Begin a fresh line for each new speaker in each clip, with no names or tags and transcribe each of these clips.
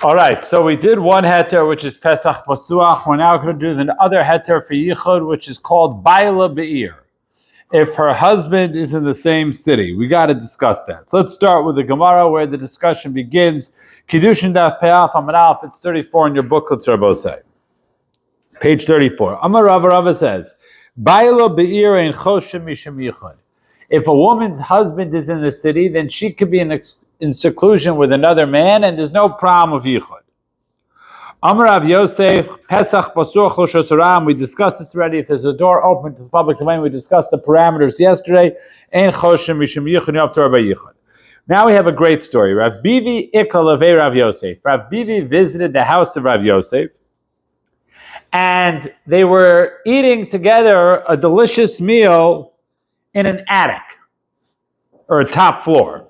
All right, so we did one heter, which is Pesach Basuach. We're now going to do the other heter for Yichud, which is called Baila Be'ir. If her husband is in the same city, we got to discuss that. So let's start with the Gemara, where the discussion begins. Kiddushin Daf Pe'af Amar Aleph. It's 34 in your booklets, Rabbosai. Page 34. Amar Rava says, Baila Be'ir ein choshen misham Yichud. If a woman's husband is in the city, then she could be in seclusion with another man, and there's no problem of Yichud. Amar Rav Yosef, Pesach Basuach Loshos Haram. We discussed this already. If there's a door open to the public domain, we discussed the parameters yesterday. Ein choshen mishum Yichud Yoftar by Yichud. Now we have a great story. Rav Bivi Ikal Levei Rav Yosef. Rav Bivi visited the house of Rav Yosef, and they were eating together a delicious meal in an attic or a top floor.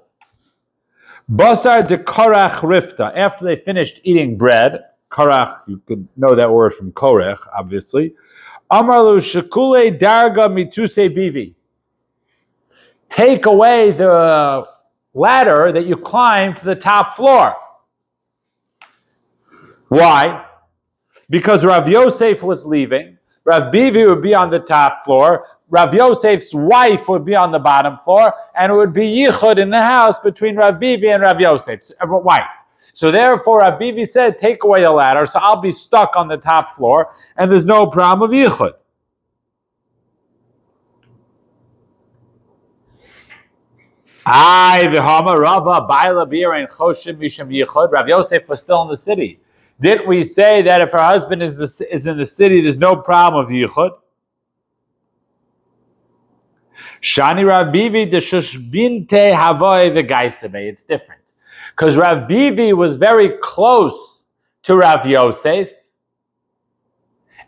Basar de korach rifta. After they finished eating bread, korach, you could know that word from korech, obviously. Amarlu shekule darga mituse bivi. Take away the ladder that you climbed to the top floor. Why? Because Rav Yosef was leaving. Rav Bivi would be on the top floor. Rav Yosef's wife would be on the bottom floor, and it would be yichud in the house between Rav Bivi and Rav Yosef's wife. So therefore, Rav Bivi said, take away the ladder, so I'll be stuck on the top floor, and there's no problem of yichud. Rav Yosef was still in the city. Didn't we say that if her husband is in the city, there's no problem of yichud? Shani Rav Bivi de Shushbinte Havoy v'Gaisebe. It's different. Because Rav Bivi was very close to Rav Yosef,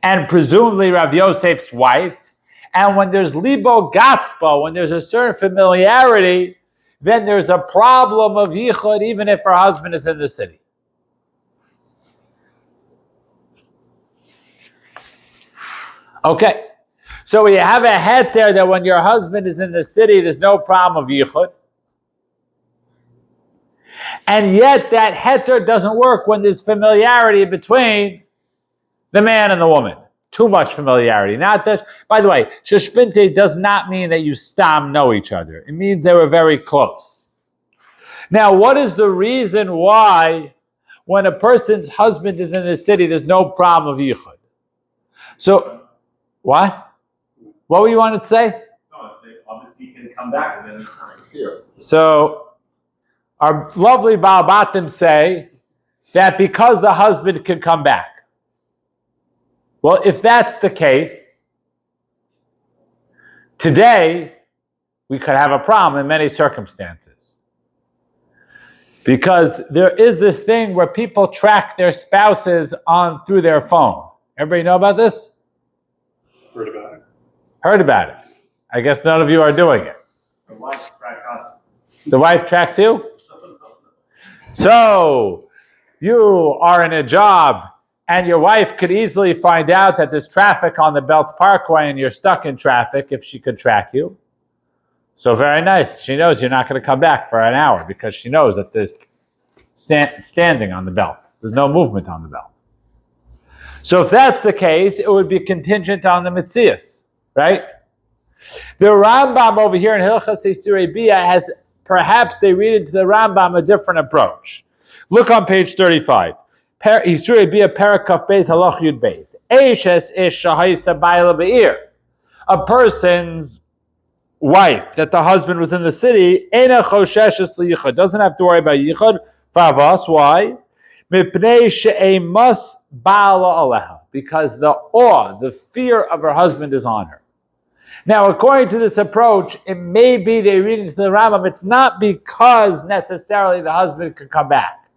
and presumably Rav Yosef's wife. And when there's libo gaspa, when there's a certain familiarity, then there's a problem of yichud, even if her husband is in the city. Okay. So we have a heter that when your husband is in the city, there's no problem of yichud. And yet that heter doesn't work when there's familiarity between the man and the woman. Too much familiarity. Not that, by the way, sheshpinte does not mean that you stam know each other. It means they were very close. Now, what is the reason why when a person's husband is in the city, there's no problem of yichud? So, what? What were you wanting to say?
No, obviously he can come back and then interfere.
So, our lovely Baal Batim say that because the husband can come back. Well, if that's the case, today we could have a problem in many circumstances. Because there is this thing where people track their spouses through their phone. Everybody know about this?
Heard about it.
Heard about it. I guess none of you are doing it.
The wife track us.
The wife tracks you? So, you are in a job and your wife could easily find out that there's traffic on the Belt Parkway and you're stuck in traffic if she could track you. So very nice. She knows you're not going to come back for an hour because she knows that there's standing on the belt. There's no movement on the belt. So if that's the case, it would be contingent on the Metzias, right? The Rambam over here in Hilchas Isurei Bia has, perhaps they read into the Rambam a different approach. Look on page 35. Isurei Bia Parakaf Beis Halach Yud Beis. Eishes ish shahayisa ba'ila be'ir. A person's wife, that the husband was in the city, eina chosheshes liyichud, doesn't have to worry about yichud. Favas, why? Mipnei she'emas ba'ala aleha, because the awe, the fear of her husband is on her. Now, according to this approach, it may be they read into the Rambam, it's not because necessarily the husband could come back.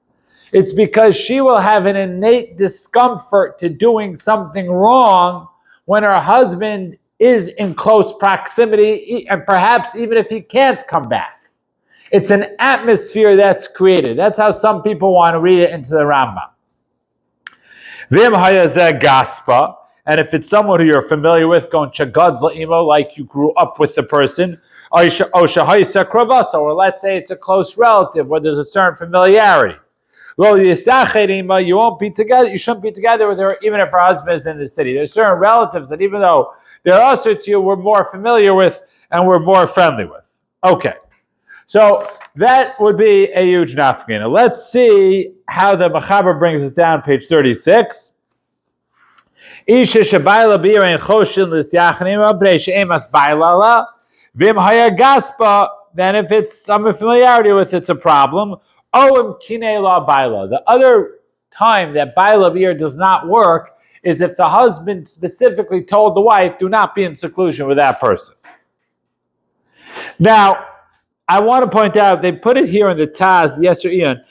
It's because she will have an innate discomfort to doing something wrong when her husband is in close proximity, and perhaps even if he can't come back. It's an atmosphere that's created. That's how some people want to read it into the Rambam. Vim hayazeh gaspa, and if it's someone who you're familiar with, going chagadz la'imo, like you grew up with the person, or let's say it's a close relative where there's a certain familiarity. You won't be together. You shouldn't be together with her, even if her husband is in the city. There's certain relatives that even though they're usher to you, we're more familiar with and we're more friendly with. Okay, so that would be a huge nafkina. Let's see how the Mechaber brings us down, page 36. Isha shabayla bira and choshin lisyachnima bnei she'emas bailala vim haya gaspa. Then if it's some familiarity with it's a problem. Oim kinei la baila. The other time that baila bira does not work is if the husband specifically told the wife, do not be in seclusion with that person. Now, I want to point out, they put it here in the Taz, yesterday, Ian,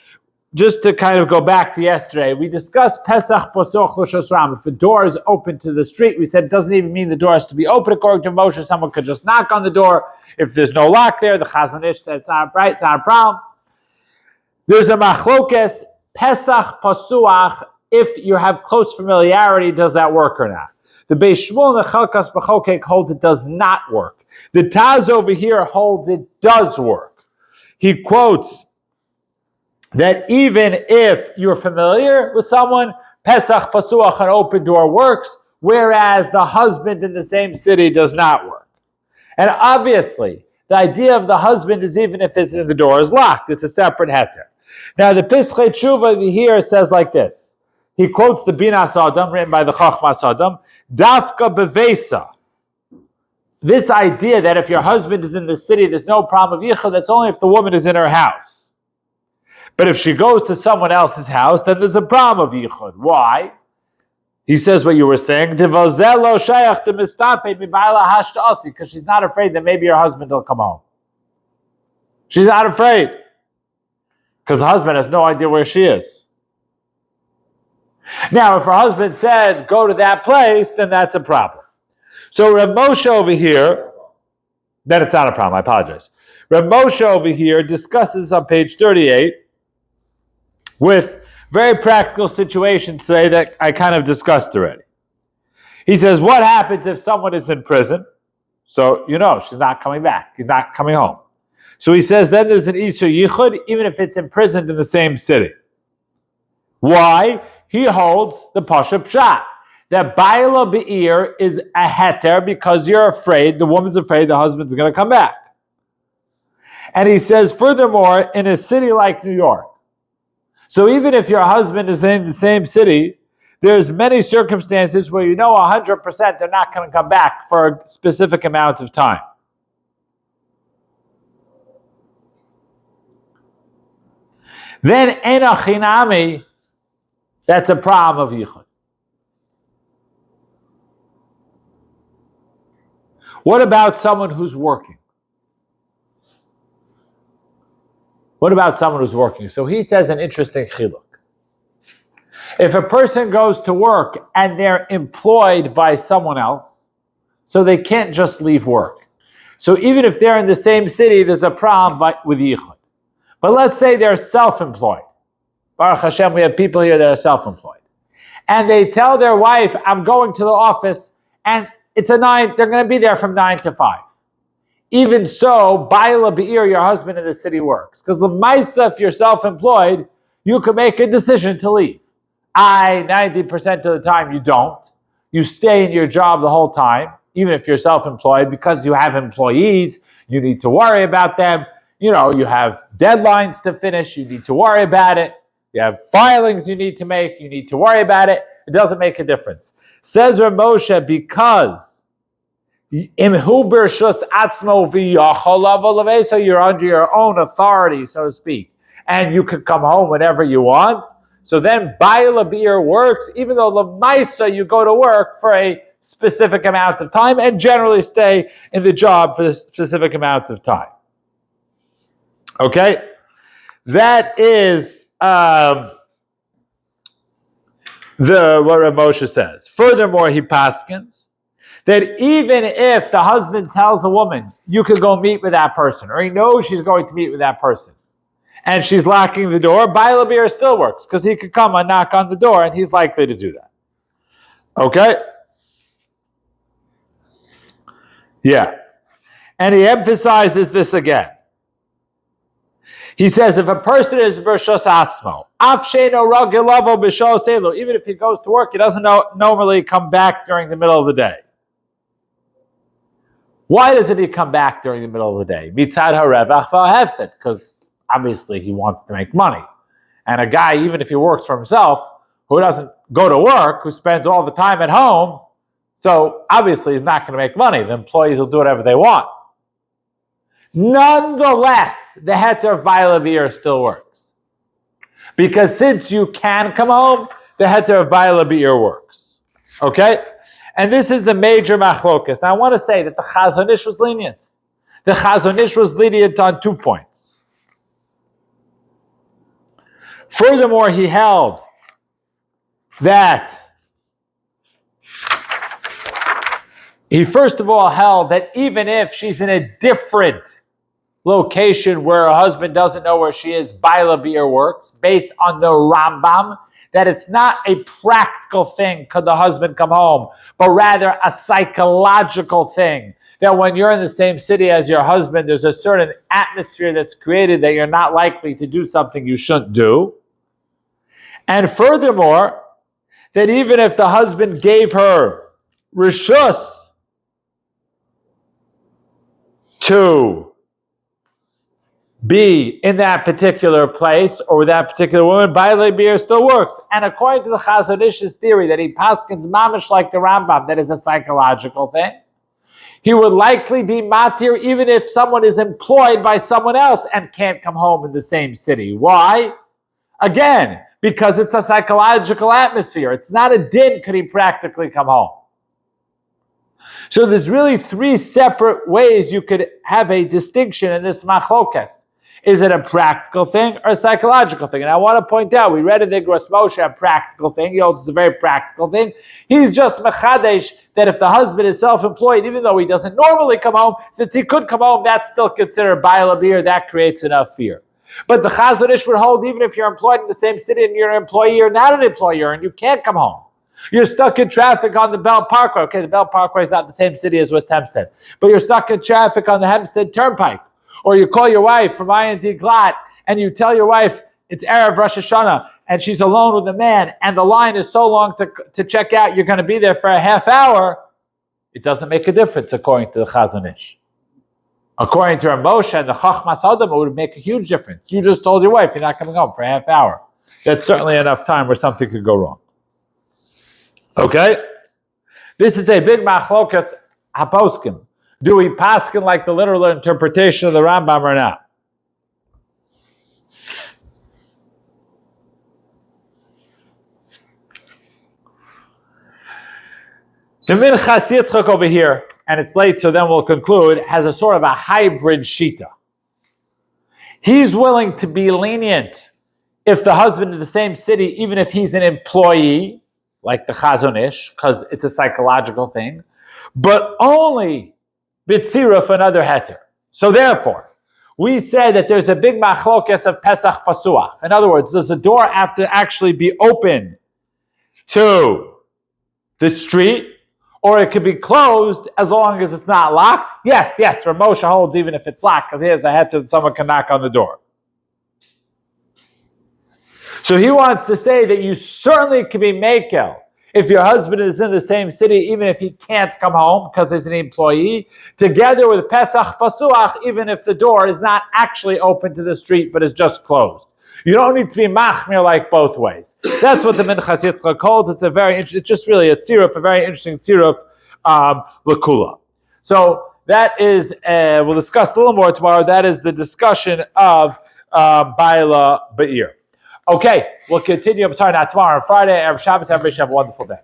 just to kind of go back to yesterday. We discussed Pesach Posoch Lushos Ram. If the door is open to the street, we said it doesn't even mean the door has to be open. According to Moshe, someone could just knock on the door. If there's no lock there, the Chazon Ish said it's not right, it's not a problem. There's a machlokes, Pesach Pasuach, if you have close familiarity, does that work or not? The Beis Shmuel and the Chalkas B'chokek hold it does not work. The Taz over here holds it does work. He quotes that even if you're familiar with someone, Pesach Pasuach, an open door works, whereas the husband in the same city does not work. And obviously, the idea of the husband is even if the door is locked, it's a separate heter. Now, the Pischei Tshuva here says like this. He quotes the Binas Adam, written by the Chachmas Adam, Dafka Bevesa. This idea that if your husband is in the city, there's no problem of yichud, that's only if the woman is in her house. But if she goes to someone else's house, then there's a problem of yichud. Why? He says what you were saying, because she's not afraid that maybe her husband will come home. She's not afraid. Because the husband has no idea where she is. Now, if her husband said, go to that place, then that's a problem. So Reb Moshe over here, then it's not a problem, I apologize. Reb Moshe over here discusses on page 38 with very practical situations today that I kind of discussed already. He says, what happens if someone is in prison? So, she's not coming back. He's not coming home. So he says, then there's an Isur Yichud, even if it's imprisoned in the same city. Why? He holds the Pasha Pshat. That Baila Be'ir is a heter because you're afraid, the woman's afraid the husband's going to come back. And he says, furthermore, in a city like New York, so even if your husband is in the same city, there's many circumstances where 100% they're not going to come back for a specific amount of time. Then Enochinami, that's a problem of Yichud. What about someone who's working? What about someone who's working? So he says an interesting chiluk. If a person goes to work and they're employed by someone else, so they can't just leave work. So even if they're in the same city, there's a problem with yichud. But let's say they're self-employed. Baruch Hashem, we have people here that are self-employed. And they tell their wife, I'm going to the office, and they're going to be there from 9 to 5. Even so, Baila Be'ir, your husband in the city works. Because L'maisa, if you're self-employed, you can make a decision to leave. 90% of the time you don't. You stay in your job the whole time, even if you're self-employed, because you have employees, you need to worry about them. You have deadlines to finish, you need to worry about it. You have filings you need to make, you need to worry about it. It doesn't make a difference. Says Rav Moshe, because so you're under your own authority, so to speak, and you can come home whenever you want. So then Baila Be'ir works, even though L'maisa you go to work for a specific amount of time and generally stay in the job for this specific amount of time. Okay? That is what Rav Moshe says. Furthermore, he paskins that even if the husband tells a woman, you could go meet with that person, or he knows she's going to meet with that person, and she's locking the door, Baila Be'ir still works, because he could come and knock on the door, and he's likely to do that. Okay? Yeah. And he emphasizes this again. He says if a person is b'rshos atzmo, af sheino ragil lavo b'shos elu, even if he goes to work, he doesn't normally come back during the middle of the day. Why doesn't he come back during the middle of the day? Mitzad harevach v'hafsed, because obviously he wants to make money. And a guy, even if he works for himself, who doesn't go to work, who spends all the time at home, so obviously he's not going to make money. The employees will do whatever they want. Nonetheless, the heter of Baal Abir still works. Because since you can come home, the heter of Baal Abir works. Okay? And this is the major machlokas. Now I want to say that the Chazon Ish was lenient. The Chazon Ish was lenient on 2 points. Furthermore, he held that he first of all held that even if she's in a different location where her husband doesn't know where she is, Baal Abir works, based on the Rambam, that it's not a practical thing, could the husband come home, but rather a psychological thing, that when you're in the same city as your husband, there's a certain atmosphere that's created that you're not likely to do something you shouldn't do. And furthermore, that even if the husband gave her rishus to be in that particular place or with that particular woman, Baal Abir still works. And according to the Chazon Ish's theory that he paskins mamish like the Rambam, that is a psychological thing, he would likely be matir even if someone is employed by someone else and can't come home in the same city. Why? Again, because it's a psychological atmosphere. It's not a din could he practically come home. So there's really 3 separate ways you could have a distinction in this machlokas. Is it a practical thing or a psychological thing? And I want to point out, we read in the Igros Moshe a practical thing. He holds it's a very practical thing. He's just mechadesh that if the husband is self-employed, even though he doesn't normally come home, since he could come home, that's still considered Baal Abir. That creates enough fear. But the Chazon Ish would hold even if you're employed in the same city and you're an employee or not an employer and you can't come home. You're stuck in traffic on the Bell Parkway. Okay, the Bell Parkway is not the same city as West Hempstead, but you're stuck in traffic on the Hempstead Turnpike. Or you call your wife from INT Glatt and you tell your wife it's Erev Rosh Hashanah and she's alone with a man and the line is so long to check out, you're going to be there for a half hour. It doesn't make a difference according to the Chazon Ish. According to Moshe and the Chachmas Adam, it would make a huge difference. You just told your wife you're not coming home for a half hour. That's certainly enough time where something could go wrong. Okay? This is a big machlokas haposkim. Do we paskin like the literal interpretation of the Rambam or not? The Minchas Yitzchak over here, and it's late, so then we'll conclude, has a sort of a hybrid shita. He's willing to be lenient if the husband in the same city, even if he's an employee, like the Chazon Ish, because it's a psychological thing, but only B'tzira for another heter. So therefore, we say that there's a big machlokes of Pesach Pasuach. In other words, does the door have to actually be open to the street, or it could be closed as long as it's not locked? Yes, Rav Moshe holds even if it's locked, because he has a heter that someone can knock on the door. So he wants to say that you certainly can be mekel if your husband is in the same city, even if he can't come home because he's an employee, together with Pesach Pasuach, even if the door is not actually open to the street, but is just closed. You don't need to be machmir like both ways. That's what the Minchas Yitzchak calls. It's just really a tziruf, a very interesting tziruf, l'kula. So that is, we'll discuss a little more tomorrow. That is the discussion of Baal Be'ir. Okay, we'll continue. I'm sorry, not tomorrow. On Friday, Erev Shabbos. Everybody should have a wonderful day.